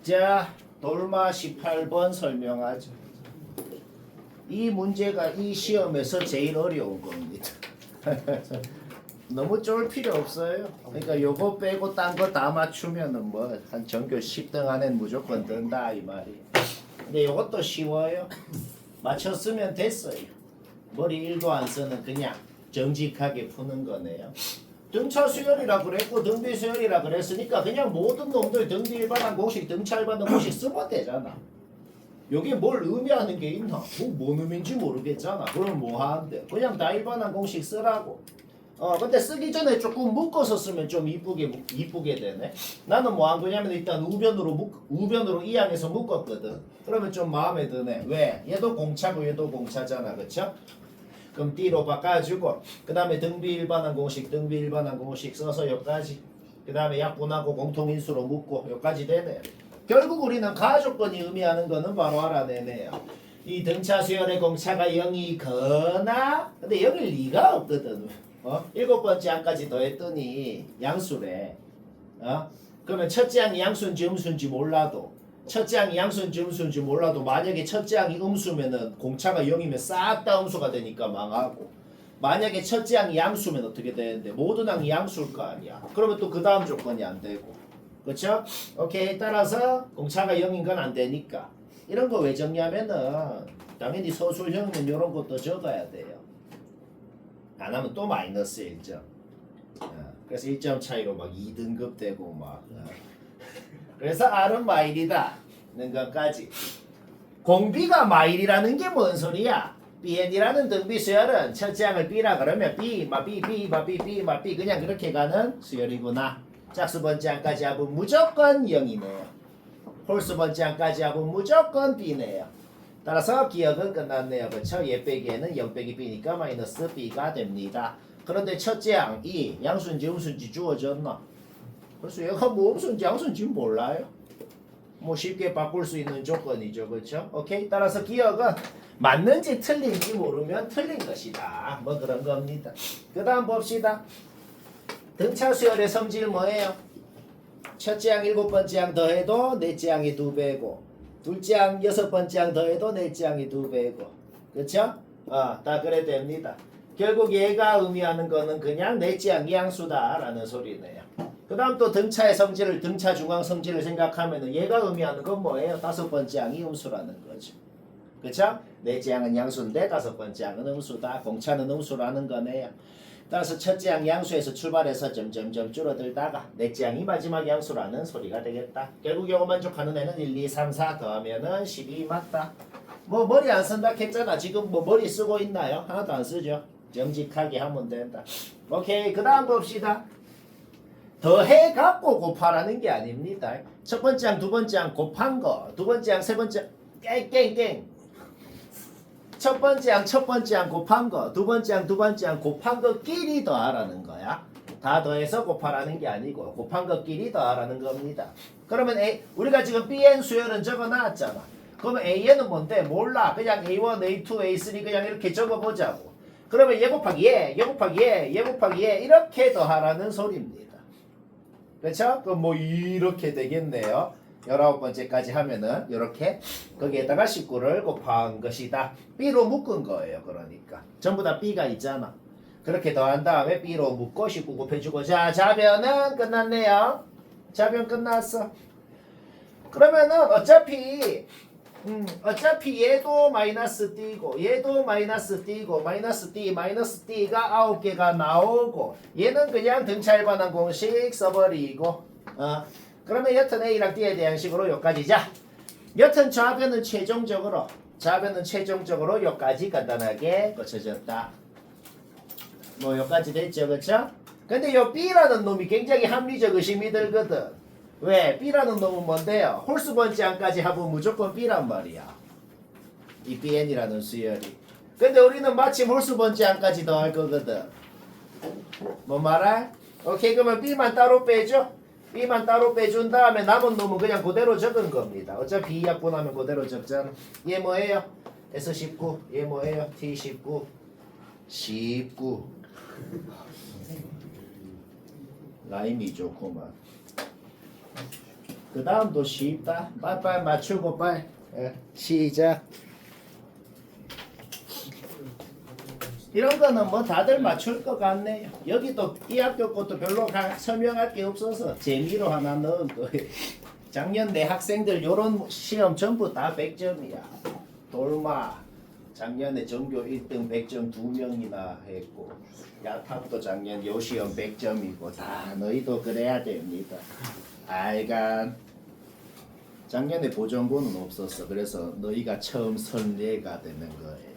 자, 돌마 18번 설명하죠. 이 문제가 이 시험에서 제일 어려운 겁니다. 너무 쫄 필요 없어요. 그러니까 요거 빼고 딴 거 다 맞추면은 뭐 한 전교 10등 안엔 무조건 든다 이 말이에요. 근데 요것도 쉬워요. 맞췄으면 됐어요. 머리 1도 안 쓰는 그냥 정직하게 푸는 거네요. 등차 수열이라 그랬고 등비 수열이라 그랬으니까 그냥 모든 놈들 등비 일반항 공식, 등차 일반항 공식 쓰면 되잖아. 여기 뭘 의미하는 게 있나? 뭔 의미인지 모르겠잖아. 그럼 뭐 하는데? 그냥 다 일반항 공식 쓰라고. 근데 쓰기 전에 조금 묶어서 쓰면 좀 이쁘게 되네. 나는 뭐 한 거냐면 일단 우변으로 이 항에서 묶었거든. 그러면 좀 마음에 드네. 왜? 얘도 공차고 얘도 공차잖아. 그쵸? 그럼 D로 바꿔주고 그 다음에 등비 일반항 공식 써서 여기까지. 그 다음에 약분하고 공통인수로 묶고 여기까지 되네요. 결국 우리는 가조건이 의미하는 거는 바로 알아내네요. 이 등차 수열의 공차가 0이거나 근데 0일 리가 없거든. 7번째 항까지 더했더니 양수래. 그러면 첫째 항이 양수인지 음수인지 몰라도 첫째 항이 양수인지 음수인지 몰라도 만약에 첫째 항이 음수면은 공차가 0이면 싹 다 음수가 되니까 망하고 만약에 첫째 항이 양수면 어떻게 되는데 모든 항이 양수일 거 아니야. 그러면 또 그 다음 조건이 안 되고 그쵸? 오케이. 따라서 공차가 0인 건 안 되니까 이런 거 왜 적냐면은 당연히 서술형은 이런 것도 적어야 돼요. 안 하면 또 마이너스 1점. 그래서 1점 차이로 막 2등급 되고 막. 그래서 R은 마일이다. 는 것까지. 공비가 마일이라는 게 뭔 소리야? BN이라는 등비 수열은 첫째 항을 B라 그러면 B, B 그냥 그렇게 가는 수열이구나. 짝수 번째 항까지 합은 무조건 0이네요. 홀수 번째 항까지 합은 무조건 B네요. 따라서 기억은 끝났네요. 그쵸? 얘 빼기에는 0 빼기 B니까 마이너스 B가 됩니다. 그런데 첫째 항, 이 양수인지 음수인지 주어졌나? 그래서 얘가 뭐 음수인지 양수인지 몰라요. 뭐 쉽게 바꿀 수 있는 조건이죠. 그쵸? 오케이? 따라서 기억은 맞는지 틀린지 모르면 틀린 것이다. 뭐 그런 겁니다. 그 다음 봅시다. 등차 수열의 성질 뭐예요? 첫째 항 7번째 항 더해도 넷째 항이 2배고 둘째 항 6번째 항 더해도 넷째 항이 2배고 그쵸? 다 그래 됩니다. 결국 얘가 의미하는 거는 그냥 넷째 항이 양수다 라는 소리네요. 그 다음 또 등차의 성질을 등차 중앙 성질을 생각하면은 얘가 의미하는 건 뭐예요? 5번째 항이 음수라는 거죠. 그쵸? 넷째 항은 양수인데 5번째 항은 음수다. 공차는 음수라는 거네요. 따라서 첫째 항 양수에서 출발해서 점점점 줄어들다가 넷째 항이 마지막 양수라는 소리가 되겠다. 결국 이거 만족하는 애는 1, 2, 3, 4 더하면은 12 맞다. 뭐 머리 안 쓴다 했잖아. 지금 뭐 머리 쓰고 있나요? 하나도 안 쓰죠. 정직하게 하면 된다. 오케이. 그 다음 봅시다. 더해 갖고 곱하라는 게 아닙니다. 첫 번째 항, 두 번째 항 곱한 거, 두 번째 항, 세 번째 깽깽깽. 첫 번째 항 곱한 거, 두 번째 항 곱한 거끼리 더하라는 거야. 다 더해서 곱하라는 게 아니고 곱한 것끼리 더하라는 겁니다. 그러면 우리가 지금 BN 수열은 적어놨잖아. 그러면 AN은 뭔데? 몰라. 그냥 A1, A2, A3 그냥 이렇게 적어보자고. 그러면 얘 곱하기 얘 곱하기 얘 곱하기 얘 이렇게 더하라는 소리입니다. 그렇죠? 그럼 뭐 이렇게 되겠네요. 19번째까지 하면은 이렇게 거기에다가 19를 곱한 것이다. B로 묶은 거예요. 그러니까 전부 다 B가 있잖아. 그렇게 더한 다음에 B로 묶고 19 곱해주고 자 자변은 끝났네요. 자변 끝났어. 그러면은 어차피 얘도 마이너스 D고 얘도 마이너스 D고 마이너스 D가 9개가 나오고 얘는 그냥 등차 일반항 공식 써버리고 그러면 여튼 A랑 D에 대한 식으로 여기까지. 자 여튼 좌변은 최종적으로 여기까지 간단하게 고쳐졌다. 뭐 여기까지 됐죠. 그쵸? 근데 요 B라는 놈이 굉장히 합리적 의심이 들거든. 왜? B라는 놈은 뭔데요? 홀수 번째 항까지 합은 무조건 B란 말이야. 이 BN이라는 수열이. 근데 우리는 마침 홀수 번째 항까지 더할 거거든. 뭐 말할? 오케이. 그러면 B만 따로 빼줘. B만 따로 빼준 다음에 남은 놈은 그냥 그대로 적은 겁니다. 어차피 2약분하면 그대로 적잖아. 얘 뭐예요? S19. 얘 뭐예요? T19. 19. 라임이 좋구만. 그 다음도 쉽다. 빨리 맞추고 빨리. 예, 시작. 이런 거는 뭐 다들 맞출 것 같네요. 여기도 이 학교 것도 별로 설명할 게 없어서 재미로 하나 넣은 거예요. 작년 내 학생들 요런 시험 전부 다 100점이야. 돌마 작년에 전교 1등 100점 2명이나 했고 야탑도 작년 요 시험 100점이고 다 너희도 그래야 됩니다. 아이간 작년에 보정고는 없었어. 그래서 너희가 처음 선례가 되는 거예요.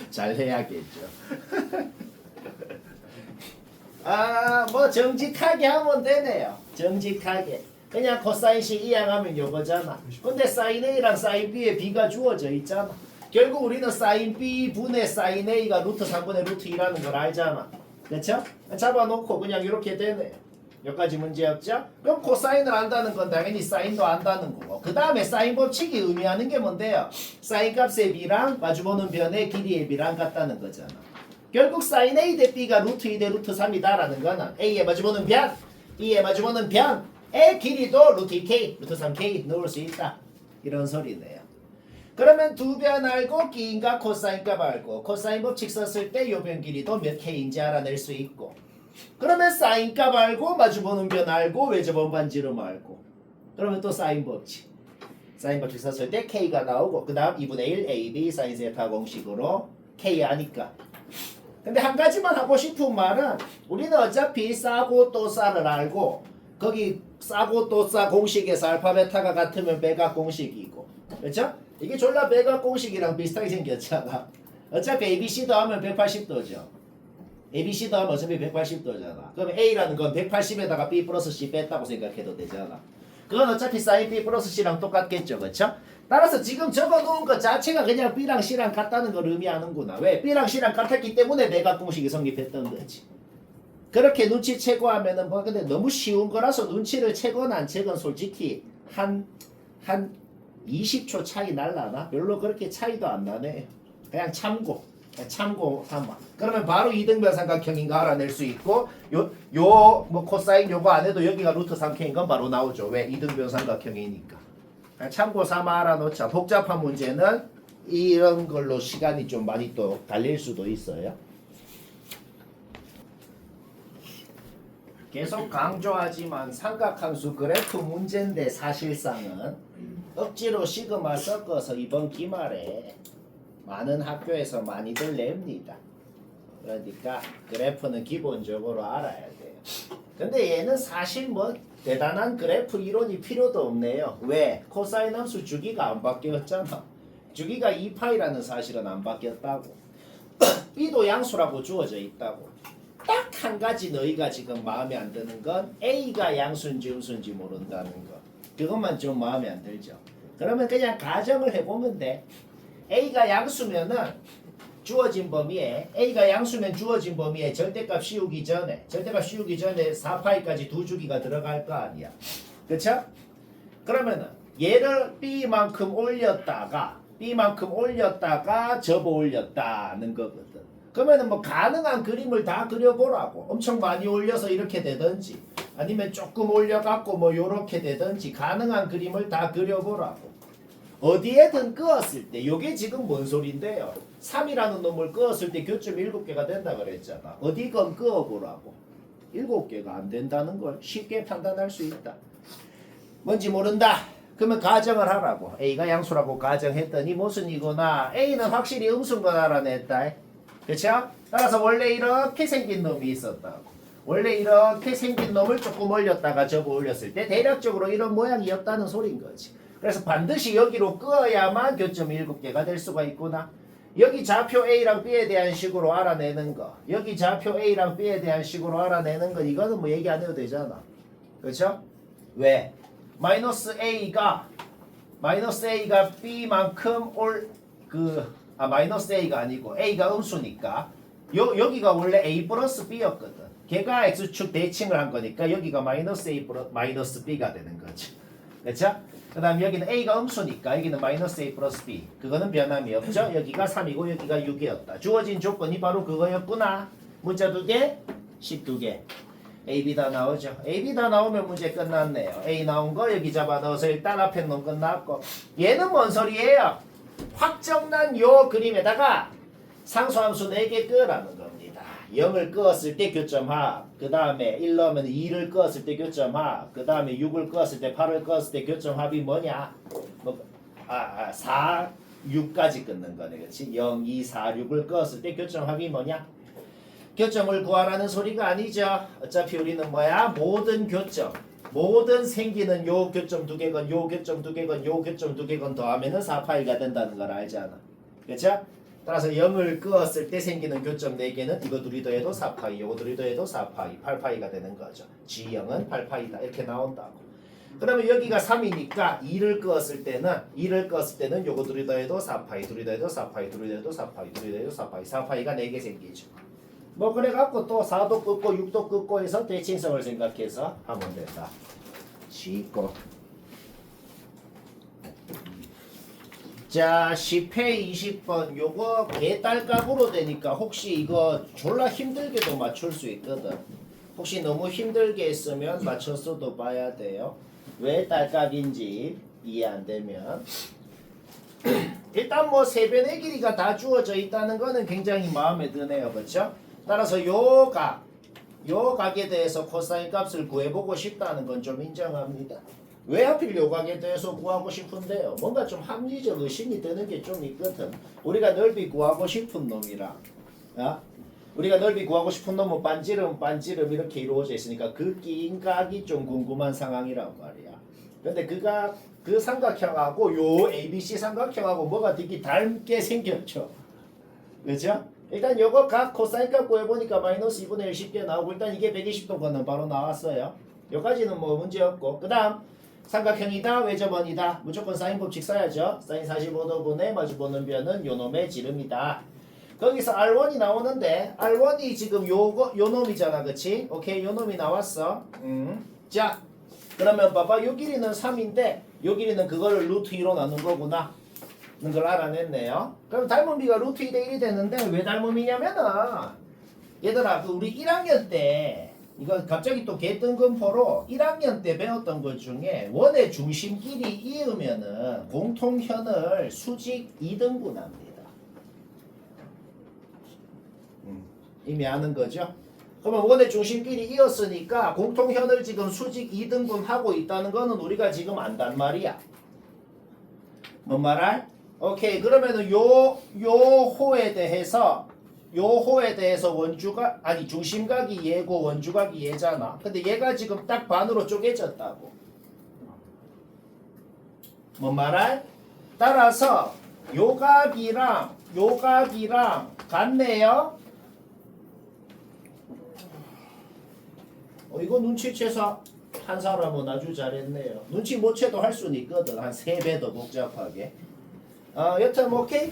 잘 해야겠죠. 뭐 정직하게 하면 되네요. 정직하게. 그냥 코사인식 이항하면 요거잖아. 근데 사인 A랑 사인 B에 B가 주어져 있잖아. 결국 우리는 사인 B 분의 사인 A가 루트 3분의 루트 2라는 걸 알잖아. 그렇죠? 잡아놓고 그냥 이렇게 되네요. 여기까지 문제 없죠? 그럼 코사인을 안다는 건 당연히 사인도 안다는 거고 그 다음에 사인 법칙이 의미하는 게 뭔데요? 사인 값의 B랑 마주보는 변의 길이의 B랑 같다는 거잖아. 결국 사인 A 대 B가 루트 2 대 루트 3이다 라는 거는 A에 마주보는 변, B에 마주보는 변의 길이도 루트 2K, 루트 3K 넣을 수 있다. 이런 소리네요. 그러면 두 변 알고 기인과 코사인 값 알고 코사인 법칙 썼을 때 요 변 길이도 몇 K인지 알아낼 수 있고 그러면 사인 값 알고 마주보는 변 알고 외접원 반지름 알고 그러면 또 사인 법칙 썼을 때 K가 나오고 그 다음 2분의 1 AB 사인 세타 공식으로 K 아니까 근데 한 가지만 하고 싶은 말은 우리는 어차피 싸고 또 싸를 알고 거기 싸고 또 싸 공식에서 알파 베타가 같으면 백악 공식이고 그렇죠? 이게 졸라 백악 공식이랑 비슷하게 생겼잖아. 어차피 ABC 더하면 180도죠. ABC 더하면 어차피 180도잖아. 그럼 A라는 건 180에다가 B 플러스 C 뺐다고 생각해도 되잖아. 그건 어차피 사인 B 플러스 C랑 똑같겠죠. 그렇죠? 따라서 지금 적어놓은 것 자체가 그냥 B랑 C랑 같다는 걸 의미하는구나. 왜? B랑 C랑 같았기 때문에 백악 공식이 성립했던 거지. 그렇게 눈치채고 하면은 뭐 근데 너무 쉬운 거라서 눈치를 채건 안 채건 솔직히 한 20초 차이 날라나? 별로 그렇게 차이도 안 나네. 그냥 참고하마. 그러면 바로 이등변 삼각형인가 알아낼 수 있고 요 뭐 코사인 요거 안 해도 여기가 루트 3K인 건 바로 나오죠. 왜? 이등변 삼각형이니까. 그냥 참고 삼아 알아놓자. 복잡한 문제는 이런 걸로 시간이 좀 많이 또 달릴 수도 있어요. 계속 강조하지만 삼각함수 그래프 문제인데 사실상은 억지로 시그마 섞어서 이번 기말에 많은 학교에서 많이들 냅니다. 그러니까 그래프는 기본적으로 알아야 돼요. 근데 얘는 사실 뭐 대단한 그래프 이론이 필요도 없네요. 왜? 코사인 함수 주기가 안 바뀌었잖아. 주기가 2파이라는 사실은 안 바뀌었다고. B도 양수라고 주어져 있다고. 딱 한 가지 너희가 지금 마음에 안 드는 건 A가 양수인지 음수인지 모른다는 거. 그것만 좀 마음에 안 들죠. 그러면 그냥 가정을 해보면 돼. A가 양수면은 주어진 범위에 A가 양수면 주어진 범위에 절대값 씌우기 전에 4파이까지 두 주기가 들어갈 거 아니야. 그쵸? 그러면은 얘를 B만큼 올렸다가 접어 올렸다는 거거든. 그러면은 뭐 가능한 그림을 다 그려보라고. 엄청 많이 올려서 이렇게 되든지 아니면 조금 올려갖고 뭐 요렇게 되든지 가능한 그림을 다 그려보라고. 어디에든 끄었을 때 요게 지금 뭔 소린데요. 3이라는 놈을 끄었을 때 교점 7개가 된다 그랬잖아. 어디건 끄어보라고. 7개가 안 된다는 걸 쉽게 판단할 수 있다. 뭔지 모른다. 그러면 가정을 하라고. A가 양수라고 가정했더니 무슨 이거나 A는 확실히 음수인 걸 알아냈다. 그쵸? 따라서 원래 이렇게 생긴 놈이 있었다고. 원래 이렇게 생긴 놈을 조금 올렸다가 접어 올렸을 때 대략적으로 이런 모양이었다는 소린 거지. 그래서 반드시 여기로 끄어야만 교점 7개가 될 수가 있구나. 여기 좌표 A랑 B에 대한 식으로 알아내는 거. 여기 좌표 A랑 B에 대한 식으로 알아내는 거. 이거는 뭐 얘기 안 해도 되잖아. 그렇죠? 왜? 마이너스 A가 B만큼 마이너스 A가 아니고 A가 음수니까 여기가 원래 A 플러스 B였거든. 걔가 X축 대칭을 한 거니까 여기가 마이너스 A 마이너스 B가 되는 거지. 그렇죠? 그 다음 여기는 A가 음수니까 여기는 마이너스 A 플러스 B. 그거는 변함이 없죠. 여기가 3이고 여기가 6이었다. 주어진 조건이 바로 그거였구나. 문자 2개, 식 2개. A, B 다 나오죠. A, B 다 나오면 문제 끝났네요. A 나온 거 여기 잡아 넣어서 일단 앞에 놈 끝났고 얘는 뭔 소리예요? 확정난 요 그림에다가 상수함수 4개 끄라는 겁니다. 0을 끄었을 때 교점합, 그 다음에 1 넣으면 2를 끄었을 때 교점합, 그 다음에 6을 끄었을 때 8을 끄었을 때 교점합이 뭐냐? 4, 6까지 끊는 거네. 그렇지? 0, 2, 4, 6을 끄었을 때 교점합이 뭐냐? 교점을 구하라는 소리가 아니죠. 어차피 우리는 뭐야? 모든 교점, 모든 생기는 요 교점 2개건 요 교점 2개건 요 교점 2개건 더하면은 4파이가 된다는 걸 알잖아. 그렇죠? 따라서 0을 끄었을 때 생기는 교점 4개는 이거 둘이 더해도 4파이, 이거 둘이 더해도 4파이, 8파이가 되는 거죠. G0은 8파이다. 이렇게 나온다고. 그러면 여기가 3이니까 2를 끄었을 때는 요거 둘이 더해도 4파이, 둘이 더해도 4파이, 둘이 더해도 4파이, 둘이 더해도 4파이, 4파이가 4개 생기죠. 뭐 그래갖고 또 4도 끄고 6도 끄고 해서 대칭성을 생각해서 하면 된다. G고. 자, 10회 20번 요거 개딸값으로 되니까 혹시 이거 졸라 힘들게도 맞출 수 있거든. 혹시 너무 힘들게 했으면 맞췄어도 봐야 돼요. 왜 딸값인지 이해 안 되면 일단 뭐 세변의 길이가 다 주어져 있다는 거는 굉장히 마음에 드네요. 그렇죠? 따라서 요 각에 대해서 코사인 값을 구해보고 싶다는 건 좀 인정합니다. 왜 하필 요 각에 대해서 구하고 싶은데요? 뭔가 좀 합리적 의심이 드는 게 좀 있거든. 우리가 넓이 구하고 싶은 놈이랑 우리가 넓이 구하고 싶은 놈은 반지름 이렇게 이루어져 있으니까 그 낀 각이 좀 궁금한 상황이란 말이야. 근데 그 삼각형하고 요 ABC 삼각형하고 뭐가 되게 닮게 생겼죠. 그죠? 일단 요거 각 코사인 값 구해보니까 마이너스 2분의 1 쉽게 나오고 일단 이게 120도거는 바로 나왔어요. 요까지는 뭐 문제 없고 그 다음 삼각형이다 외접원이다 무조건 사인 법칙 써야죠. 사인 45도분의 마주보는 변은 요놈의 지름이다. 거기서 R1이 나오는데 R1이 지금 요 놈이잖아. 그치? 오케이 요 놈이 나왔어. 자 그러면 봐봐 요 길이는 3인데 요 길이는 그거를 루트 2로 나눈 거구나 는 걸 알아냈네요. 그럼 닮은비가 루트 2대 1이 되는데 왜 닮음이냐면은 얘들아 그 우리 1학년 때 이거 갑자기 또 개뜬금포로 1학년 때 배웠던 것 중에 원의 중심끼리 이으면은 공통현을 수직 2등분합니다. 이미 아는 거죠? 그러면 원의 중심끼리 이었으니까 공통현을 지금 수직 2등분하고 있다는 거는 우리가 지금 안단 말이야. 뭔 말할? 오케이 그러면은 요 호에 대해서 원주각 아니 중심각이 얘고 원주각이 얘잖아. 근데 얘가 지금 딱 반으로 쪼개졌다고. 뭔 말할? 따라서 요 각이랑 같네요. 이거 눈치채서 한 사람은 아주 잘했네요. 눈치 못 채도 할 수는 있거든. 한 3배 더 복잡하게. 여튼 오케이.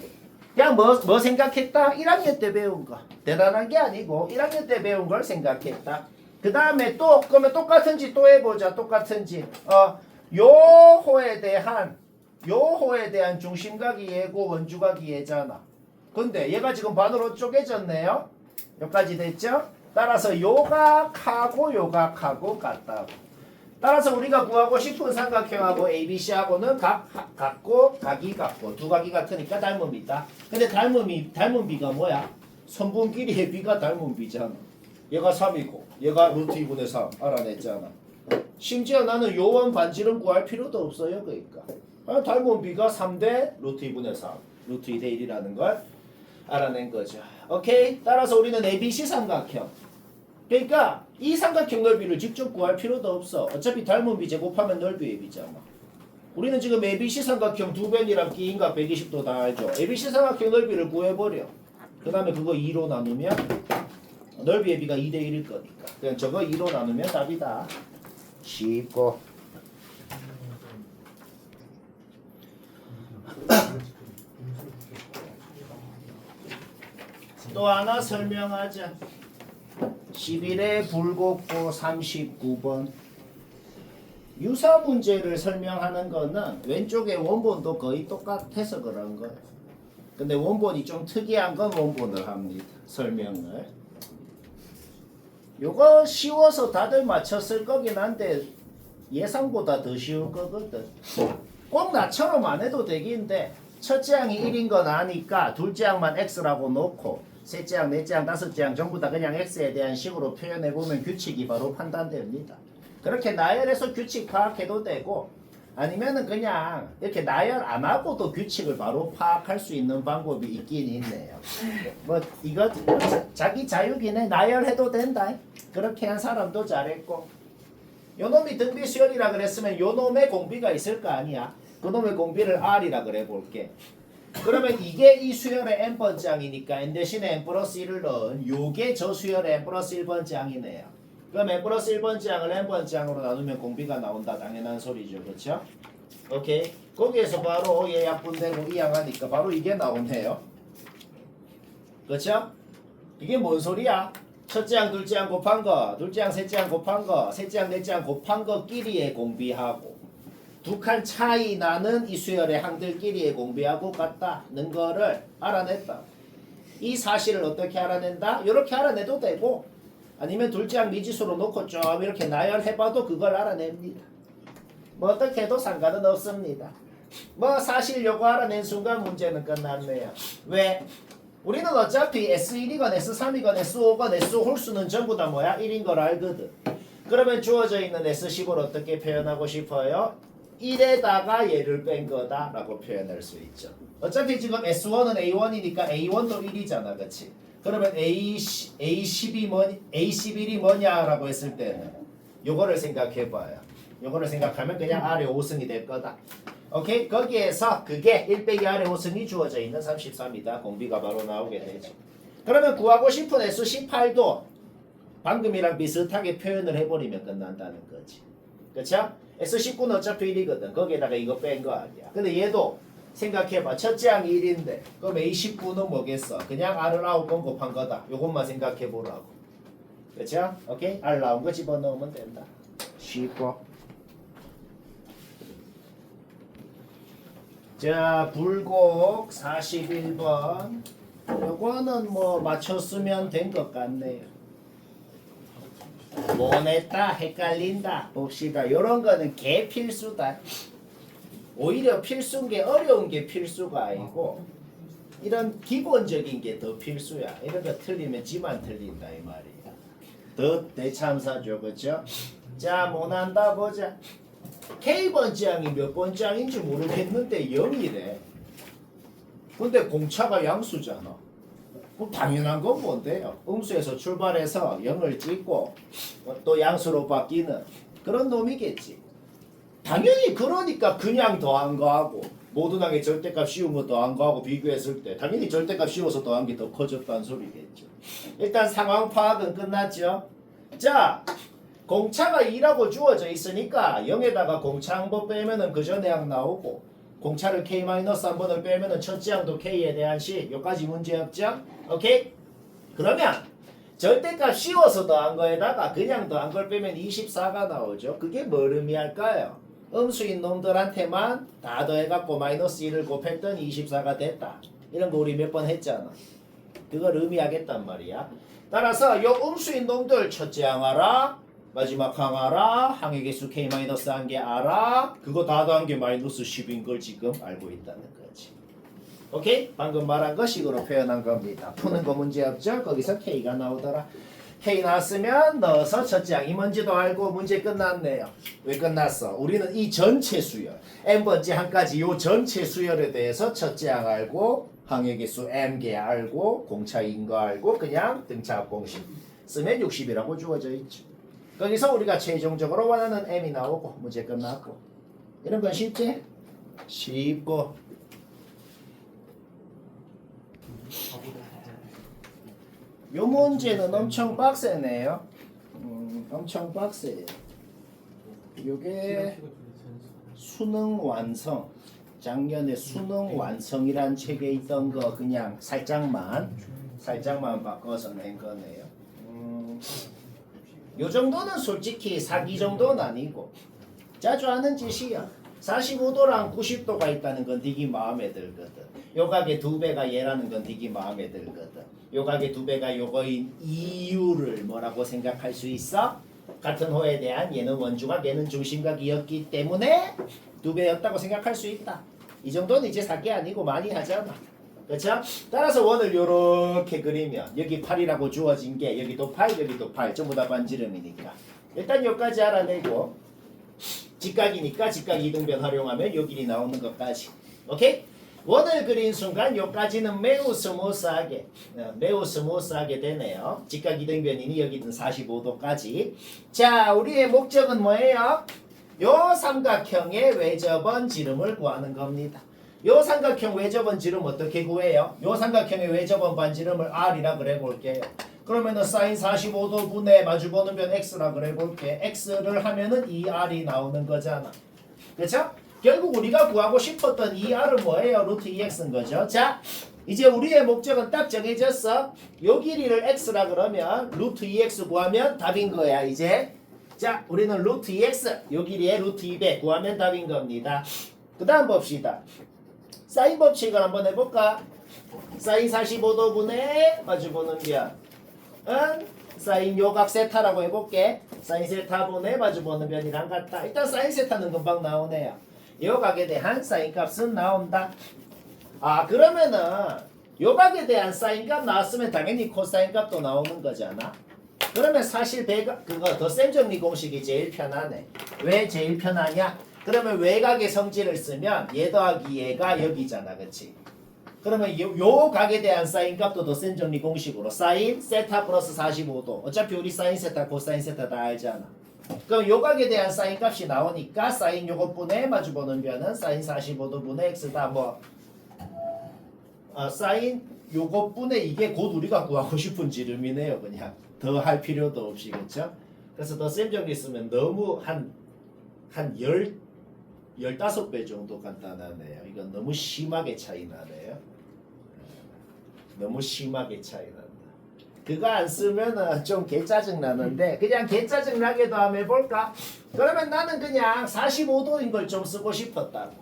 그냥 뭐 생각했다? 1학년 때 배운 거. 대단한 게 아니고 1학년 때 배운 걸 생각했다. 그 다음에 또 그러면 똑같은지 또 해보자. 똑같은지. 요 호에 대한 중심각이 얘고 원주각이 얘잖아. 근데 얘가 지금 반으로 쪼개졌네요. 여기까지 됐죠? 따라서 요각하고 같다고. 따라서 우리가 구하고 싶은 삼각형하고 ABC하고는 각이 같고 두 각이 같으니까 닮음이다. 근데 닮은 비가 뭐야? 선분끼리의 비가 닮은 비잖아. 얘가 3이고 얘가 루트 2분의 3 알아냈잖아. 심지어 나는 요원 반지름 구할 필요도 없어요. 그러니까 닮은 비가 3대 루트 2분의 3 루트 2대 1이라는 걸 알아낸 거죠. 오케이? 따라서 우리는 ABC 삼각형. 그러니까 이 삼각형 넓이를 직접 구할 필요도 없어. 어차피 닮은 비 제곱하면 넓이의 비잖아. 우리는 지금 ABC 삼각형 두 변이랑 끼인각 120도 다 알죠. ABC 삼각형 넓이를 구해버려. 그 다음에 그거 2로 나누면 넓이의 비가 2대 1일 거니까. 그냥 저거 2로 나누면 답이다. 쉽고. 또 하나 설명하자. 11회 불곡고 39번. 유사 문제를 설명하는 거는 왼쪽에 원본도 거의 똑같아서 그런 거예요. 근데 원본이 좀 특이한 건 원본을 합니다. 설명을. 요거 쉬워서 다들 맞췄을 거긴 한데 예상보다 더 쉬울 거거든. 꼭 나처럼 안 해도 되긴데 첫째 항이 1인 건 아니까 둘째 항만 x라고 놓고 셋째 항, 넷째 항, 다섯째 항 전부 다 그냥 x에 대한 식으로 표현해보면 규칙이 바로 판단됩니다. 그렇게 나열해서 규칙 파악해도 되고 아니면은 그냥 이렇게 나열 안 하고도 규칙을 바로 파악할 수 있는 방법이 있긴 있네요. 뭐 이거 자기 자유기네. 나열해도 된다. 그렇게 한 사람도 잘했고 요놈이 등비 수열이라 그랬으면 요놈의 공비가 있을 거 아니야. 그놈의 공비를 R이라 그래 볼게. 그러면 이게 이 수열의 n번째 항이니까 n 대신에 n 플러스 1을 넣은 요게 저 수열의 n 플러스 1번째 항이네요. 그럼 n 플러스 1번째 항을 n번째 항으로 나누면 공비가 나온다. 당연한 소리죠. 그렇죠? 오케이. 거기에서 바로 얘 약분되고 이 항하니까 바로 이게 나오네요. 그렇죠? 이게 뭔 소리야? 첫째 항, 둘째 항 곱한 거, 둘째 항, 셋째 항 곱한 거, 셋째 항, 넷째 항 곱한 거끼리의 공비하고 두 칸 차이 나는 이 수열의 항들끼리의 공비하고 같다는 거를 알아냈다. 이 사실을 어떻게 알아낸다? 이렇게 알아내도 되고 아니면 둘째 항 미지수로 놓고 좀 이렇게 나열해봐도 그걸 알아냅니다. 뭐 어떻게 해도 상관은 없습니다. 뭐 사실 요거 알아낸 순간 문제는 끝났네요. 왜? 우리는 어차피 S1이건 S3이건 S5건 S 홀수는 전부 다 뭐야? 1인 걸 알거든. 그러면 주어져 있는 S10을 어떻게 표현하고 싶어요? 1에다가 얘를 뺀 거다 라고 표현할 수 있죠. 어차피 지금 S1은 A1이니까 A1도 1이잖아. 그치? 그러면 A11이 뭐냐라고 했을 때는 요거를 생각해봐요. 요거를 생각하면 그냥 아래 5승이 될 거다. 오케이? 거기에서 그게 1 빼기 아래 5승이 주어져 있는 33이다. 공비가 바로 나오게 되죠. 그러면 구하고 싶은 S18도 방금이랑 비슷하게 표현을 해버리면 끝난다는 거지. 그쵸? S19는 어차피 1이거든. 거기에다가 이거 뺀 거 아니야. 근데 얘도 생각해봐. 첫째 항이 1인데 그럼 A19는 뭐겠어? 그냥 R을 9번 곱한 거다. 요것만 생각해보라고. 그쵸? 오케이? R 나온 거 집어넣으면 된다. 쉽고. 자, 굴곡 41번. 요거는 뭐 맞췄으면 된 것 같네요. 뭐 냈다, 헷갈린다. 봅시다. 요런 거는 개 필수다. 오히려 필수인 게 어려운 게 필수가 아니고 이런 기본적인 게 더 필수야. 이런 거 틀리면 지만 틀린다 이 말이야. 더 대참사죠. 그죠? 자, 뭐 난다 보자. K번째 항이 몇 번째 항인지 모르겠는데 0이래. 근데 공차가 양수잖아. 그럼 당연한 건 뭔데요? 음수에서 출발해서 0을 찍고 또 양수로 바뀌는 그런 놈이겠지. 당연히 그러니까 그냥 더한 거하고 모든 항의 절대값 씌운 거 더한 거하고 비교했을 때 당연히 절대값 씌워서 더한 게 더 커졌다는 소리겠죠. 일단 상황 파악은 끝났죠. 자, 공차가 2라고 주어져 있으니까 0에다가 공차 한 번 빼면은 그 전에 항 나오고 공차를 K-1번을 빼면은 첫째 항도 K에 대한 식. 여기까지 문제 없죠? 오케이? 그러면 절대값 씌워서 더한 거에다가 그냥 더한 걸 빼면 24가 나오죠. 그게 뭘 의미할까요? 음수인 놈들한테만 다 더해갖고 마이너스 1을 곱했더니 24가 됐다. 이런 거 우리 몇 번 했잖아. 그걸 의미하겠단 말이야. 따라서 요 음수인 놈들 첫째 항 알아? 마지막 항 알아? 항의 개수 K-1개 알아? 그거 다 더한 게 마이너스 10인 걸 지금 알고 있다는 거지. 오케이? 방금 말한 거 식으로 표현한 겁니다. 푸는 거 문제 없죠? 거기서 K가 나오더라. K 나왔으면 넣어서 첫째 항이 뭔지도 알고 문제 끝났네요. 왜 끝났어? 우리는 이 전체 수열 n번째 항까지 요 전체 수열에 대해서 첫째 항 알고 항의 개수 m개 알고 공차인 거 알고 그냥 등차합 공식 쓰면 60이라고 주어져 있죠. 거기서 우리가 최종적으로 원하는 m이 나오고 문제 끝났고. 이런 건 쉽지? 쉽고. 요 문제는 엄청 빡세네요. 엄청 빡세요. 요게 수능 완성. 작년에 수능 완성이란 책에 있던 거 그냥 살짝만 바꿔서 낸 거네요. 요 정도는 솔직히 사기 정도는 아니고 자주 하는 짓이야. 45도랑 90도가 있다는 건 되게 마음에 들거든. 요각의 2배가 얘라는 건 되게 마음에 들거든. 요 값의 2배가 요거인 이유를 뭐라고 생각할 수 있어? 같은 호에 대한 얘는 원주각 얘는 중심각이었기 때문에 2배였다고 생각할 수 있다. 이 정도는 이제 사기 아니고 많이 하잖아. 그렇죠? 따라서 원을 요렇게 그리면 여기 8이라고 주어진 게 여기도 8 여기도 8 전부 다 반지름이니까 일단 여기까지 알아내고 직각이니까 직각 이등변 활용하면 요 길이 나오는 것까지. 오케이? 원을 그린 순간 요까지는 매우 스무스하게 되네요. 직각 이등변이니 여기는 45도까지. 자, 우리의 목적은 뭐예요? 요 삼각형의 외접원 지름을 구하는 겁니다. 요 삼각형 외접원 지름 어떻게 구해요? 요 삼각형의 외접원 반지름을 R이라 그래 볼게요. 그러면은 사인 45도 분의 마주보는 변 X라 그래 볼게. X를 하면은 2R이 나오는 거잖아. 그렇죠? 결국 우리가 구하고 싶었던 2R은 뭐예요? 루트 2X인 거죠. 자, 이제 우리의 목적은 딱 정해졌어. 요 길이를 X라 그러면 루트 2X 구하면 답인 거야 이제. 자, 우리는 루트 2X 요 길이에 루트 200 구하면 답인 겁니다. 그 다음 봅시다. 사인 법칙을 한번 해볼까? 사인 45도 분의 마주보는 변 사인 요각 세타라고 해볼게. 사인 세타 분의 마주보는 변이랑 같다. 일단 사인 세타는 금방 나오네요. 요각에 대한 사인 값은 나온다. 아, 그러면은 요각에 대한 사인 값 나왔으면 당연히 코사인 값도 나오는 거잖아. 그러면 사실 그거 덧셈 정리 공식이 제일 편하네. 왜 제일 편하냐? 그러면 외곽의 성질을 쓰면 얘 더하기 얘가 여기잖아. 그치? 그러면 요 각에 대한 사인 값도 덧셈 정리 공식으로 사인 세타 플러스 45도. 어차피 우리 사인 세타 코사인 세타 다 알잖아. 그럼 요 각에 대한 사인 값이 나오니까 사인 요것분의 마주보는 변은 사인 45도 분의 x다. 사인 요것분의 이게 곧 우리가 구하고 싶은 지름이네요. 그냥 더 할 필요도 없이. 그쵸? 그래서 덧셈 정리 쓰면 너무 한 15배 정도 간단하네요. 이건 너무 심하게 차이 나네요. 너무 심하게 차이 난다. 그거 안 쓰면은 좀 개짜증 나는데 그냥 개짜증 나게도 한번 해볼까? 그러면 나는 그냥 45도인 걸 좀 쓰고 싶었다고.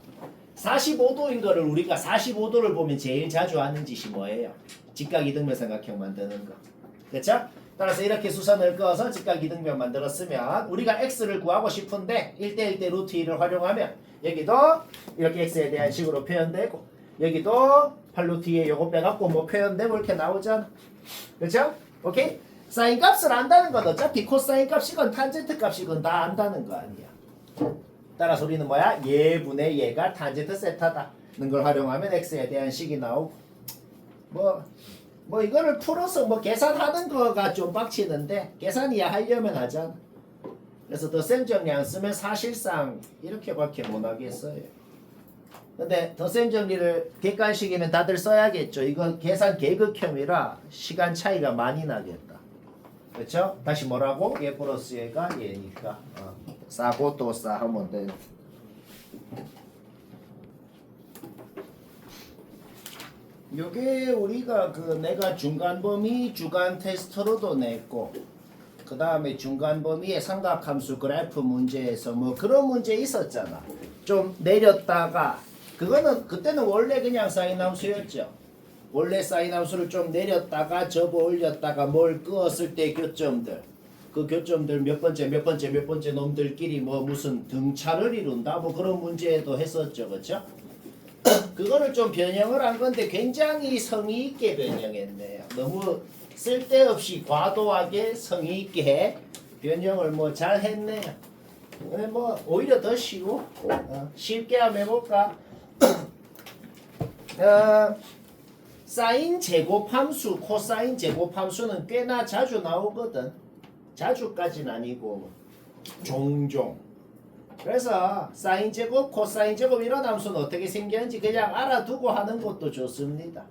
45도인 거를 우리가 45도를 보면 제일 자주 하는 짓이 뭐예요? 직각 이등변 삼각형 만드는 거. 그렇죠? 따라서 이렇게 수선을 그어서 직각 이등변 만들었으면 우리가 x를 구하고 싶은데 1대1대 루트 2를 활용하면 여기도 이렇게 x에 대한 식으로 표현되고 여기도 8루트 2에 요거 빼갖고 뭐 표현되고 이렇게 나오잖아. 그렇죠? 오케이? 사인 값을 안다는 건 어차피 코사인 값이건 탄젠트 값이건 다 안다는 거 아니야. 따라서 우리는 뭐야? 얘분의 얘가 탄젠트 세타다는 걸 활용하면 x에 대한 식이 나오고 뭐 이거를 풀어서 뭐 계산하는 거가 좀 빡치는데 계산이야 하려면 하잖아. 그래서 덧셈 정리 안 쓰면 사실상 이렇게밖에 못 하겠어요. 근데 덧셈 정리를 객관식이면 다들 써야겠죠. 이건 계산 계급형이라 시간 차이가 많이 나겠다. 그렇죠? 다시 뭐라고? 얘 플러스 얘가 얘니까 싸고 또 싸 하면 돼. 요게 우리가 내가 중간 범위 주간 테스트로도 냈고 그 다음에 중간 범위의 삼각함수 그래프 문제에서 뭐 그런 문제 있었잖아. 좀 내렸다가 그때는 원래 그냥 사인 함수였죠. 원래 사인 함수를 좀 내렸다가 접어 올렸다가 뭘 끄었을 때 교점들 그 교점들 몇 번째 놈들끼리 뭐 무슨 등차를 이룬다 뭐 그런 문제도 했었죠. 그렇죠? 그거를 좀 변형을 한 건데 굉장히 성의 있게 변형했네요. 너무 쓸데없이 과도하게 성의 있게 변형을 뭐 잘 했네요. 뭐 오히려 더 쉬워. 쉽게 한번 해볼까? 사인 제곱함수, 코사인 제곱함수는 꽤나 자주 나오거든. 자주까지는 아니고 종종. 그래서 사인 제곱, 코사인 제곱 이런 함수는 어떻게 생겼는지 그냥 알아두고 하는 것도 좋습니다.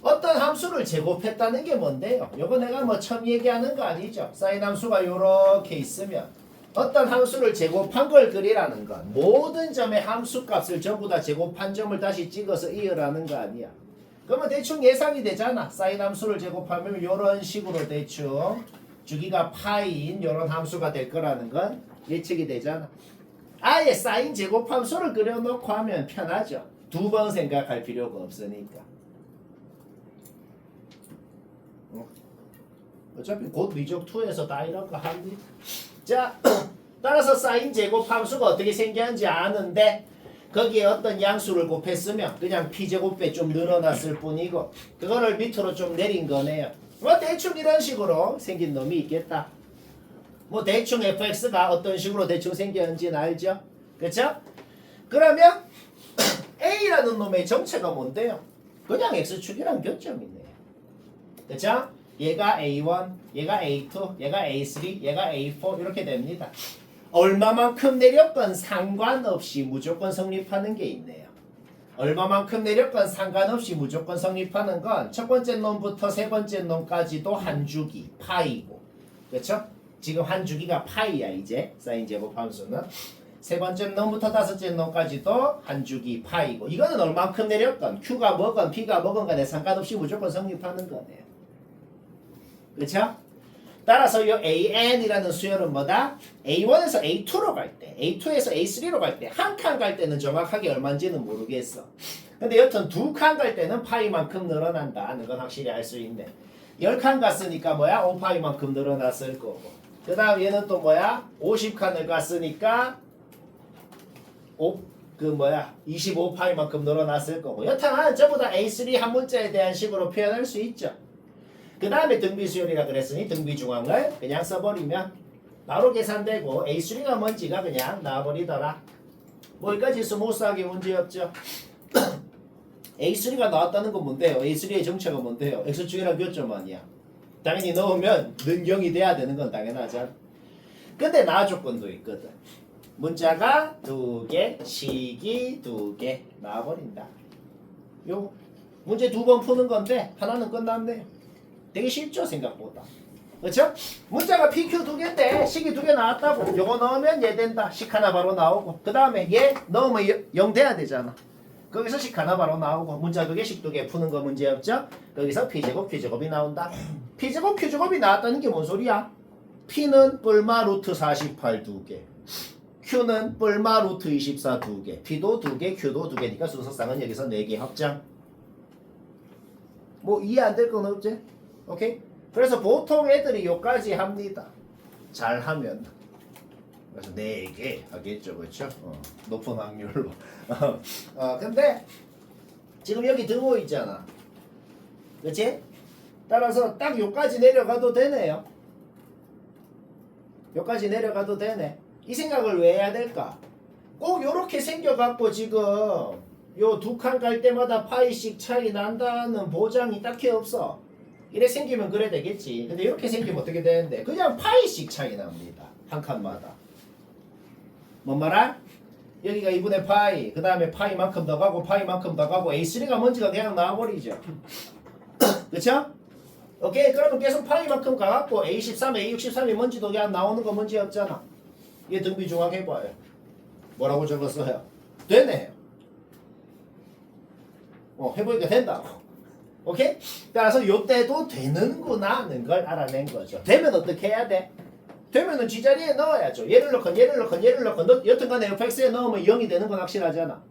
어떤 함수를 제곱했다는 게 뭔데요? 요거 내가 뭐 처음 얘기하는 거 아니죠? 사인 함수가 요렇게 있으면 어떤 함수를 제곱한 걸 그리라는 건 모든 점의 함수값을 전부 다 제곱한 점을 다시 찍어서 이으라는 거 아니야. 그러면 대충 예상이 되잖아. 사인 함수를 제곱하면 요런 식으로 대충 주기가 파이인 요런 함수가 될 거라는 건 예측이 되잖아. 아예 사인 제곱함수를 그려놓고 하면 편하죠. 두 번 생각할 필요가 없으니까. 어차피 곧 미적 2에서 다 이런 거 합니다. 자, 따라서 사인 제곱 함수가 어떻게 생겼는지 아는데 거기에 어떤 양수를 곱했으면 그냥 p제곱배 좀 늘어났을 뿐이고 그거를 밑으로 좀 내린 거네요. 뭐 대충 이런 식으로 생긴 놈이 있겠다. 뭐 대충 fx가 어떤 식으로 대충 생겼는지는 알죠? 그쵸? 그러면 a라는 놈의 정체가 뭔데요? 그냥 x축이랑 교점이네요. 그쵸? 얘가 a1, 얘가 a2, 얘가 a3, 얘가 a4 이렇게 됩니다. 얼마만큼 내렸건 상관없이 무조건 성립하는 게 있네요. 얼마만큼 내렸건 상관없이 무조건 성립하는 건 첫 번째 놈부터 세 번째 놈까지도 한 주기 파이고, 그렇죠? 지금 한 주기가 파이야 이제 사인 제곱 함수는 세 번째 놈부터 다섯째 놈까지도 한 주기 파이고 이거는 얼마만큼 내렸건 q가 뭐건 p가 뭐건 간에 상관없이 무조건 성립하는 거네요. 그렇죠? 따라서 이 AN이라는 수열은 뭐다? A1에서 A2로 갈 때, A2에서 A3로 갈 때, 한 칸 갈 때는 정확하게 얼마인지는 모르겠어. 근데 여튼 두 칸 갈 때는 파이만큼 늘어난다는 건 확실히 알 수 있네. 10칸 갔으니까 뭐야? 5파이만큼 늘어났을 거고. 그 다음 얘는 또 뭐야? 50칸을 갔으니까 25파이만큼 늘어났을 거고. 여튼 전부 다 A3 한 문자에 대한 식으로 표현할 수 있죠. 그 다음에 등비수열이라 그랬으니 등비중앙을 그냥 써버리면 바로 계산되고 A3가 뭔지가 그냥 나와버리더라. 뭐 여기까지 스무스하게 문제없죠. A3가 나왔다는 건 뭔데요? A3의 정체가 뭔데요? X축이랑 교점 아니야. 당연히 넣으면 능경이 돼야 되는 건 당연하잖아. 근데 나 조건도 있거든. 문자가 2개, 식이 2개 나와버린다. 요 문제 2번 푸는 건데 하나는 끝났네요. 되게 쉽죠 생각보다. 그렇죠? 문자가 PQ 2개인데 식이 2개 나왔다고. 요거 넣으면 얘 된다. 식 하나 바로 나오고 그 다음에 얘 넣으면 0 돼야 되잖아. 거기서 식 하나 바로 나오고 문자 2개 식 2개 푸는 거 문제없죠? 거기서 P제곱 Q제곱이 나온다. P제곱 Q제곱이 나왔다는 게 뭔 소리야? P는 뿔마 루트 48 2개 Q는 뿔마 루트 24 2개 P도 2개 Q도 2개니까 순서상은 여기서 4개 확장. 뭐 이해 안 될 건 없지? 오케이? 그래서 보통 애들이 요까지 합니다. 잘하면. 그래서 4개 하겠죠. 그렇죠? 높은 확률로. 근데 지금 여기 등호 있잖아. 그렇지? 따라서 딱 요까지 내려가도 되네요. 요까지 내려가도 되네. 이 생각을 왜 해야 될까? 꼭 요렇게 생겨갖고 지금 요 2칸 갈 때마다 파이씩 차이 난다는 보장이 딱히 없어. 이래 생기면 그래 되겠지. 근데 이렇게 생기면 어떻게 되는데? 그냥 파이씩 차이 납니다. 한 칸마다. 뭔 말아? 여기가 2분의 파이, 그 다음에 파이만큼 더 가고 파이만큼 더 가고 A3가 뭔지가 그냥 나와버리죠. 그쵸? 오케이? 그러면 계속 파이만큼 가갖고 A13, A63이 뭔지도 그냥 나오는 거 문제 없잖아. 얘 등비 중앙 해봐요. 뭐라고 적었어요? 되네. 해보니까 된다고. 오케이? 따라서 요때도 되는구나 하는 걸 알아낸 거죠. 되면 어떻게 해야 돼? 되면은 G자리에 넣어야죠. 얘를 넣건 얘를 넣건 얘를 넣건 여튼간에 fx에 넣으면 0이 되는 건 확실하잖아.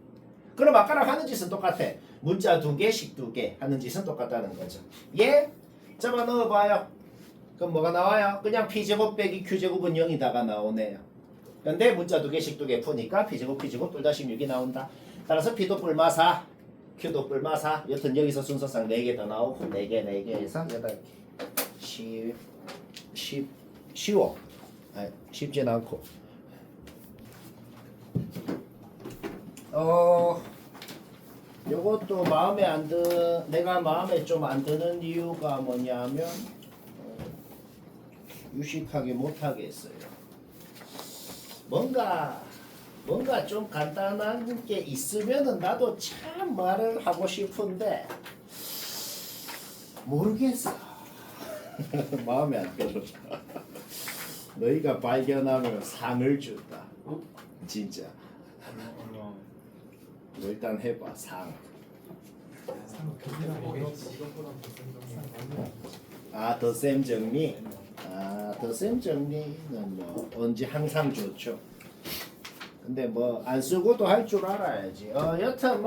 그럼 아까랑 하는 짓은 똑같아. 문자 2개, 식 2개 하는 짓은 똑같다는 거죠. 얘 잡아 넣어봐요. 그럼 뭐가 나와요? 그냥 P제곱 빼기 Q제곱은 0이다가 나오네요. 근데 문자 2개, 식 2개 푸니까 P제곱, Q제곱 둘 다 16이 나온다. 따라서 P도 뿔마 4, Q도 뿔마 4. 여튼 여기서 순서상 4개 더 나오고 4개, 4개에서 8개. 쉬워. 쉽진 않고. 요것도 내가 마음에 좀 안 드는 이유가 뭐냐면 유식하게 못하겠어요. 뭔가 좀 간단한 게 있으면은 나도 참 말을 하고 싶은데 모르겠어. 마음에 안 들어. 너희가 발견하면 상을 준다. 진짜. 너 일단 해봐. 상. 덧셈 정리. 덧셈 정리는 뭐 언제 항상 좋죠. 근데 뭐 안 쓰고도 할 줄 알아야지. 여튼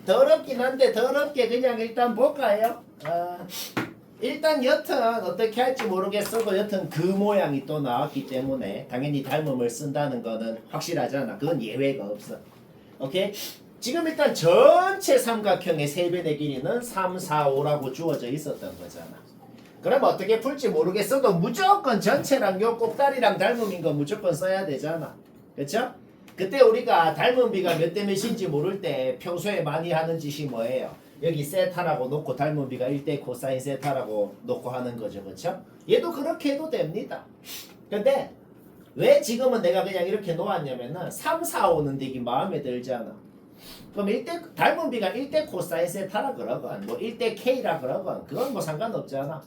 더럽긴 한데 더럽게 그냥 일단 볼까요? 일단 여튼 어떻게 할지 모르겠어도 여튼 그 모양이 또 나왔기 때문에 당연히 닮음을 쓴다는 거는 확실하잖아. 그건 예외가 없어. 오케이? 지금 일단 전체 삼각형의 세변의 길이는 3, 4, 5라고 주어져 있었던 거잖아. 그럼 어떻게 풀지 모르겠어도 무조건 전체랑 요 꼭다리랑 닮음인 거 무조건 써야 되잖아. 그쵸? 그때 우리가 닮은 비가 몇 대 몇인지 모를 때 평소에 많이 하는 짓이 뭐예요? 여기 세타라고 놓고 닮은 비가 1대 코사인 세타라고 놓고 하는 거죠. 그쵸? 얘도 그렇게 해도 됩니다. 근데 왜 지금은 내가 그냥 이렇게 놓았냐면은 3, 4, 5는 되게 마음에 들잖아. 그럼 1대 닮은 비가 1대 코사인 세타라 그러건 뭐 1대 K라 그러건 그건 뭐 상관없잖아.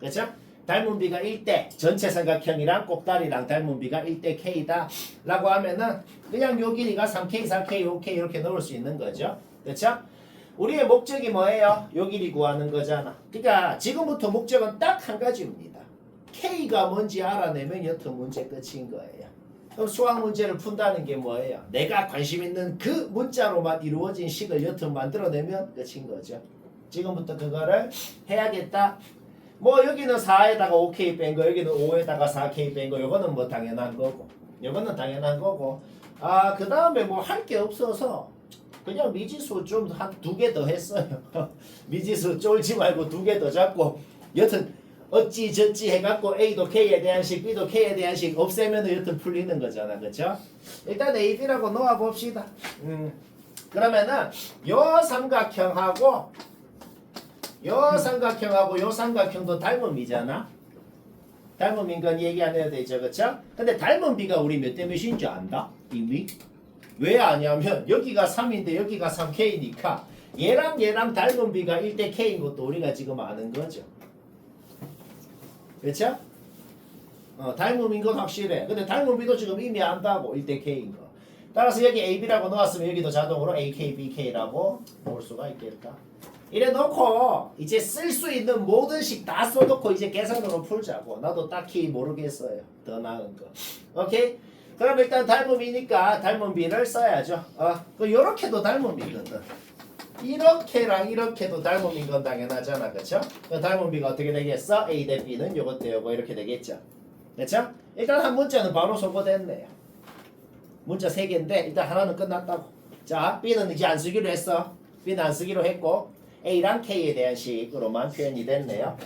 그쵸? 닮은 비가 1대 전체 삼각형이랑 꼭다리랑 닮은 비가 1대 K다 라고 하면은 그냥 요 길이가 3K, 4K, 5K 이렇게 넣을 수 있는 거죠. 그쵸? 우리의 목적이 뭐예요? 요 길이 구하는 거잖아. 그러니까 지금부터 목적은 딱 한 가지입니다. K가 뭔지 알아내면 여튼 문제 끝인 거예요. 그럼 수학 문제를 푼다는 게 뭐예요? 내가 관심 있는 그 문자로만 이루어진 식을 여튼 만들어내면 끝인 거죠. 지금부터 그거를 해야겠다. 뭐 여기는 4에다가 5K 뺀 거, 여기는 5에다가 4K 뺀 거, 요거는 뭐 당연한 거고, 요거는 당연한 거고. 아, 그 다음에 뭐 할 게 없어서 그냥 미지수 좀 한 2개 더 했어요. 미지수 쫄지 말고 2개 더 잡고 여튼 어찌 저찌 해갖고 A도 K에 대한 식, B도 K에 대한 식 없애면 여튼 풀리는 거잖아. 그쵸? 일단 A, B라고 놓아봅시다. 그러면은 요 삼각형하고 요 삼각형하고 요 삼각형도 닮음이잖아. 닮음인 건 얘기 안 해도 되죠. 그쵸? 근데 닮은 비가 우리 몇 대 몇인 줄 안다? 이미? 왜 아냐면 여기가 3인데 여기가 3K니까 얘랑 닮은 비가 1대 K인 것도 우리가 지금 아는 거죠. 그쵸? 닮음인 건 확실해. 근데 닮은 비도 지금 이미 안다고 1대 K인 거. 따라서 여기 AB라고 넣었으면 여기도 자동으로 AK, BK라고 볼 수가 있겠다. 이래 놓고 이제 쓸 수 있는 모든 식 다 써놓고 이제 계산으로 풀자고. 나도 딱히 모르겠어요. 더 나은 거. 오케이? 그럼 일단 닮음이니까 닮은 비를 써야죠. 요렇게도 닮음이거든. 이렇게랑 이렇게도 닮음인 건 당연하잖아. 그쵸? 닮은 비가 어떻게 되겠어? A 대 B는 요것 대 요거 이렇게 되겠죠. 그쵸? 일단 한 문자는 바로 소거됐네요. 문자 3개인데 일단 하나는 끝났다고. 자, B는 이제 안 쓰기로 했어. B는 안 쓰기로 했고 A랑 K에 대한 식으로만 표현이 됐네요.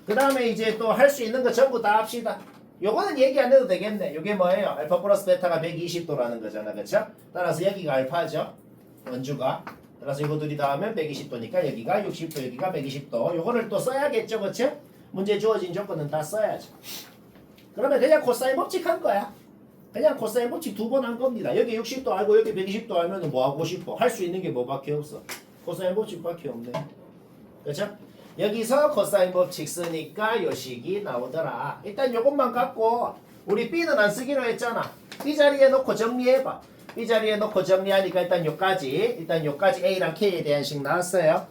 그 다음에 이제 또 할 수 있는 거 전부 다 합시다. 요거는 얘기 안 해도 되겠네. 요게 뭐예요? 알파 플러스 베타가 120도라는 거잖아. 그쵸? 따라서 여기가 알파죠. 원주가. 따라서 이거 둘이 다 하면 120도니까 여기가 60도, 여기가 120도. 요거를 또 써야겠죠. 그쵸? 문제 주어진 조건은 다 써야죠. 그러면 그냥 코사인 법칙 한 거야. 그냥 코사인 법칙 2번 한 겁니다. 여기 60도 알고 여기 120도 알면 뭐 하고 싶어? 할 수 있는 게 뭐밖에 없어? 코사인 법칙밖에 없네. 그렇죠? 여기서 코사인 법칙 쓰니까 요 식이 나오더라. 일단 요것만 갖고 우리 B는 안 쓰기로 했잖아. B 자리에 놓고 정리해봐. B 자리에 놓고 정리하니까 일단 요까지 A랑 K에 대한 식 나왔어요.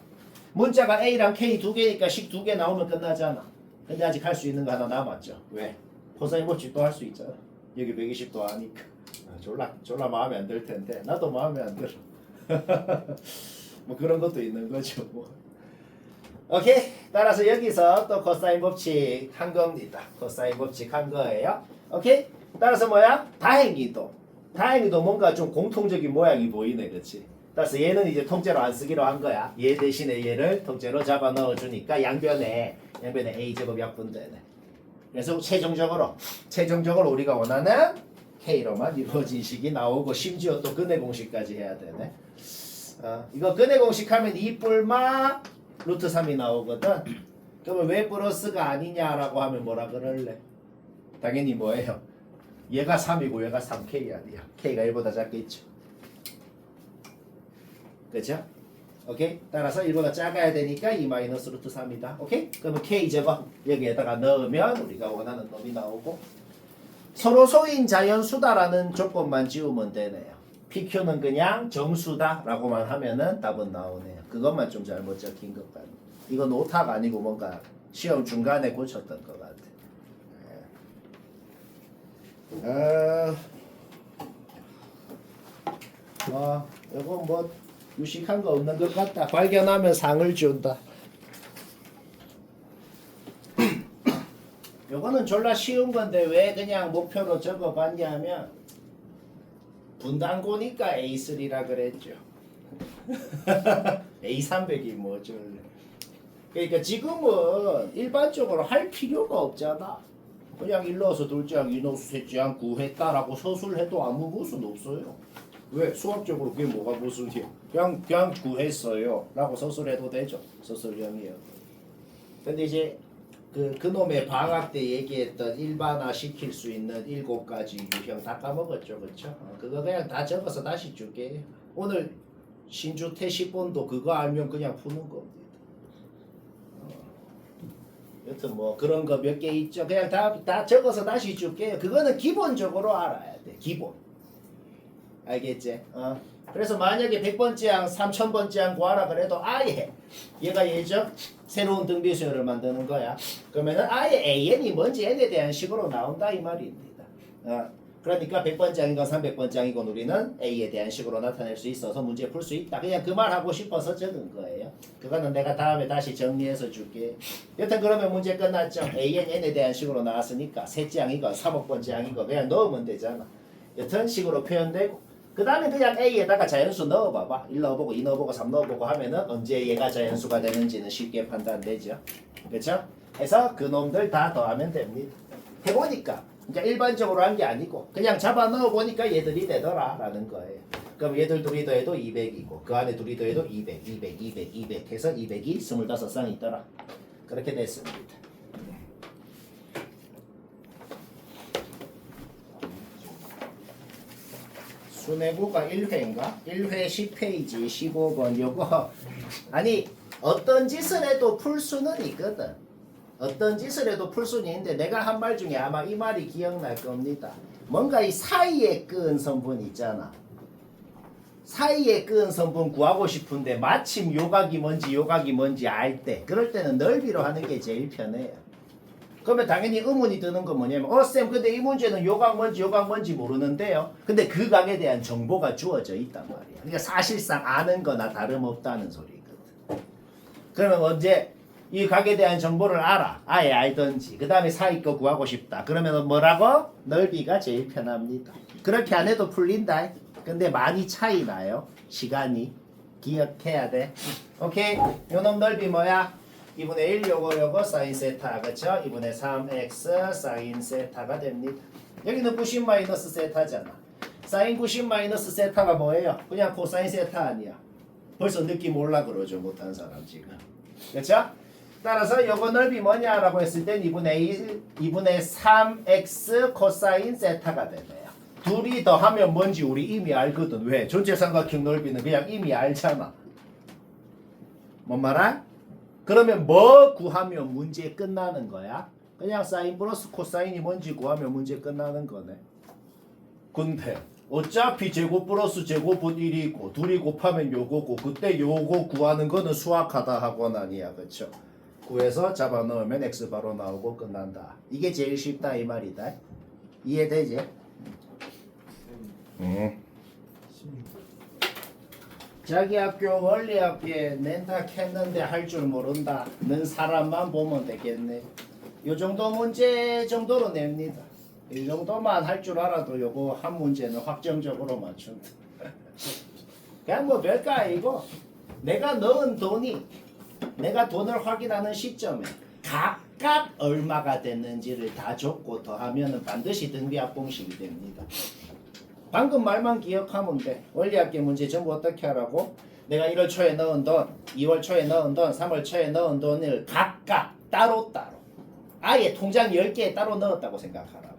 문자가 A랑 K 2개니까 식 2개 나오면 끝나잖아. 근데 아직 할 수 있는 거 하나 남았죠. 왜? 코사인 법칙 또 할 수 있잖아. 여기 120도 하니까. 졸라 마음에 안 들 텐데 나도 마음에 안 들어. 뭐 그런 것도 있는 거죠. 뭐. 오케이. 따라서 여기서 또 코사인 법칙 한 겁니다. 코사인 법칙 한 거예요. 오케이. 따라서 뭐야? 다행히도 뭔가 좀 공통적인 모양이 보이네. 그치? 따라서 얘는 이제 통째로 안 쓰기로 한 거야. 얘 대신에 얘를 통째로 잡아 넣어주니까 양변에 A제곱 약분되네. 그래서 최종적으로 우리가 원하는 K로만 이루어진 식이 나오고 심지어 또 근의 공식까지 해야 되네. 이거 근의 공식 하면 2뿔마 루트 3이 나오거든. 그러면 왜 플러스가 아니냐라고 하면 뭐라 그럴래? 당연히 뭐예요? 얘가 3이고 얘가 3K 아니야. K가 1보다 작겠죠. 그쵸? 오케이? 따라서 1보다 작아야 되니까 2 마이너스 루트 3이다. 오케이? 그러면 K제곱 여기에다가 넣으면 우리가 원하는 놈이 나오고 서로 소인 자연수다라는 조건만 지우면 되네요. PQ는 그냥 정수다 라고만 하면은 답은 나오네요. 그것만 좀 잘못 적힌 것 같네. 이건 오타가 아니고 뭔가 시험 중간에 고쳤던 것 같아. 이거 뭐 유식한 거 없는 것 같다. 발견하면 상을 준다. 졸라 쉬운 건데 왜 그냥 목표로 적어봤냐면 분단고니까 A3라 그랬죠. A300이 뭐죠? 그러니까 지금은 일반적으로 할 필요가 없잖아. 그냥 1넣어서 둘째항, 2넣어서 셋째항 구했다라고 서술해도 아무 무슨 없어요. 왜? 수학적으로 그게 뭐가 무슨이야? 그냥 구했어요 라고 서술해도 되죠. 서술형이요. 근데 이제 그놈의 방학 때 얘기했던 일반화 시킬 수 있는 7가지 유형 다 까먹었죠. 그쵸? 그거 그냥 다 적어서 다시 줄게. 오늘 신주 태시본도 그거 알면 그냥 푸는 겁니다. 여튼 뭐 그런 거 몇 개 있죠. 그냥 다 적어서 다시 줄게요. 그거는 기본적으로 알아야 돼. 기본. 알겠지? 그래서 만약에 100번째 항, 3000번째 항 구하라 그래도 아예 얘가 예적 새로운 등비 수열을 만드는 거야. 그러면은 아예 AN이 뭔지 n에 대한 식으로 나온다 이 말입니다. 그러니까 100번째 항이건 300번째 항이건 우리는 A에 대한 식으로 나타낼 수 있어서 문제 풀 수 있다. 그냥 그 말 하고 싶어서 적은 거예요. 그거는 내가 다음에 다시 정리해서 줄게. 여튼 그러면 문제 끝났죠. AN n에 대한 식으로 나왔으니까 셋째 항이건 3억 번째 항이건 그냥 넣으면 되잖아. 여튼 식으로 표현되고 그 다음에 그냥 A에다가 자연수 넣어봐봐. 1 넣어보고 2 넣어보고 3 넣어보고 하면은 언제 얘가 자연수가 되는지는 쉽게 판단되죠. 그렇죠? 해서 그 놈들 다 더하면 됩니다. 해보니까 그러니까 일반적으로 한 게 아니고 그냥 잡아 넣어보니까 얘들이 되더라 라는 거예요. 그럼 얘들 둘이 더해도 200이고 그 안에 둘이 더해도 200, 200, 200, 200 해서 200이 25쌍 있더라. 그렇게 됐습니다. 수뇌부가 1회인가? 1회 10페이지 15번 요거 아니 어떤 짓을 해도 풀 수는 있거든. 어떤 짓을 해도 풀 수는 있는데 내가 한 말 중에 아마 이 말이 기억날 겁니다. 뭔가 이 사이에 끄은 성분 있잖아. 사이에 끄은 성분 구하고 싶은데 마침 요각이 뭔지 알 때 그럴 때는 넓이로 하는 게 제일 편해요. 그러면 당연히 의문이 드는 건 뭐냐면 쌤 근데 이 문제는 요각 뭔지 모르는데요. 근데 그 각에 대한 정보가 주어져 있단 말이야. 그러니까 사실상 아는 거나 다름없다는 소리거든. 그러면 언제 이 각에 대한 정보를 알아. 아예 알던지. 그 다음에 사이 거 구하고 싶다. 그러면 뭐라고? 넓이가 제일 편합니다. 그렇게 안 해도 풀린다. 근데 많이 차이 나요. 시간이. 기억해야 돼. 오케이. 요놈 넓이 뭐야? 2분의 1 요거 사인 세타 그쵸? 2분의 3x 사인 세타가 됩니다. 여기는 90 마이너스 세타잖아. 사인 90 마이너스 세타가 뭐예요? 그냥 코사인 세타 아니야. 벌써 느낌 올라 그러죠. 못한 사람 지금. 그쵸? 따라서 요거 넓이 뭐냐라고 했을 땐 2분의 3x 코사인 세타가 되네요. 둘이 더하면 뭔지 우리 이미 알거든. 왜? 전체 삼각형 넓이는 그냥 이미 알잖아. 뭔 말아? 그러면 뭐 구하면 문제 끝나는 거야? 그냥 사인 플러스 코사인이 뭔지 구하면 문제 끝나는 거네. 근데 어차피 제곱 플러스 제곱은 1이 있고 둘이 곱하면 요거고 그때 요거 구하는 거는 수학하다 학원 아니야. 그쵸? 구해서 잡아 넣으면 x 바로 나오고 끝난다. 이게 제일 쉽다 이 말이다. 이해되지? 자기 학교 원리학교에 낸다 캤는데 할 줄 모른다 는 사람만 보면 되겠네. 요 정도 문제 정도로 냅니다. 이 정도만 할 줄 알아도 요거 한 문제는 확정적으로 맞춘다. 그냥 뭐 별거 아니고 내가 넣은 돈이 내가 돈을 확인하는 시점에 각각 얼마가 됐는지를 다 적고 더하면 반드시 등비합 공식이 됩니다. 방금 말만 기억하면 돼. 원리학계 문제 전부 어떻게 하라고? 내가 1월 초에 넣은 돈, 2월 초에 넣은 돈, 3월 초에 넣은 돈을 각각 따로따로 아예 통장 10개에 따로 넣었다고 생각하라고.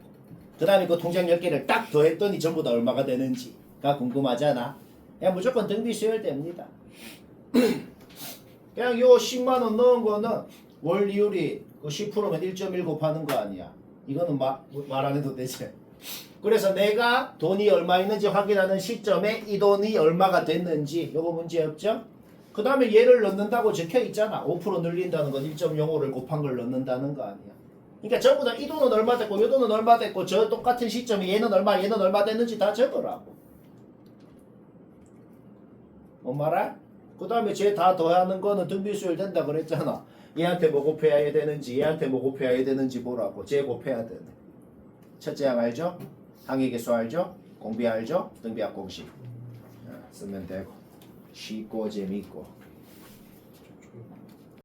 그 다음에 그 통장 10개를 딱 더했더니 전부 다 얼마가 되는지가 궁금하잖아. 그냥 무조건 등비 수열됩니다. 그냥 요 10만원 넣은 거는 원리율이 10%면 1.1 곱하는 거 아니야. 이거는 말 안 해도 되지. 그래서 내가 돈이 얼마 있는지 확인하는 시점에 이 돈이 얼마가 됐는지 요거 문제 없죠? 그 다음에 얘를 넣는다고 적혀 있잖아. 5% 늘린다는 건 1.05를 곱한 걸 넣는다는 거 아니야. 그러니까 전부 다 이 돈은 얼마 됐고 이 돈은 얼마 됐고 저 똑같은 시점에 얘는 얼마 됐는지 다 적으라고. 뭔 말아? 그 다음에 쟤 다 더하는 거는 등비수열 된다 그랬잖아. 얘한테 뭐 곱해야 되는지 얘한테 뭐 곱해야 되는지 보라고. 쟤 곱해야 되네. 첫째 항 알죠? 항의계수 알죠? 공비 알죠? 등비합 공식 쓰면 되고 쉽고 재밌고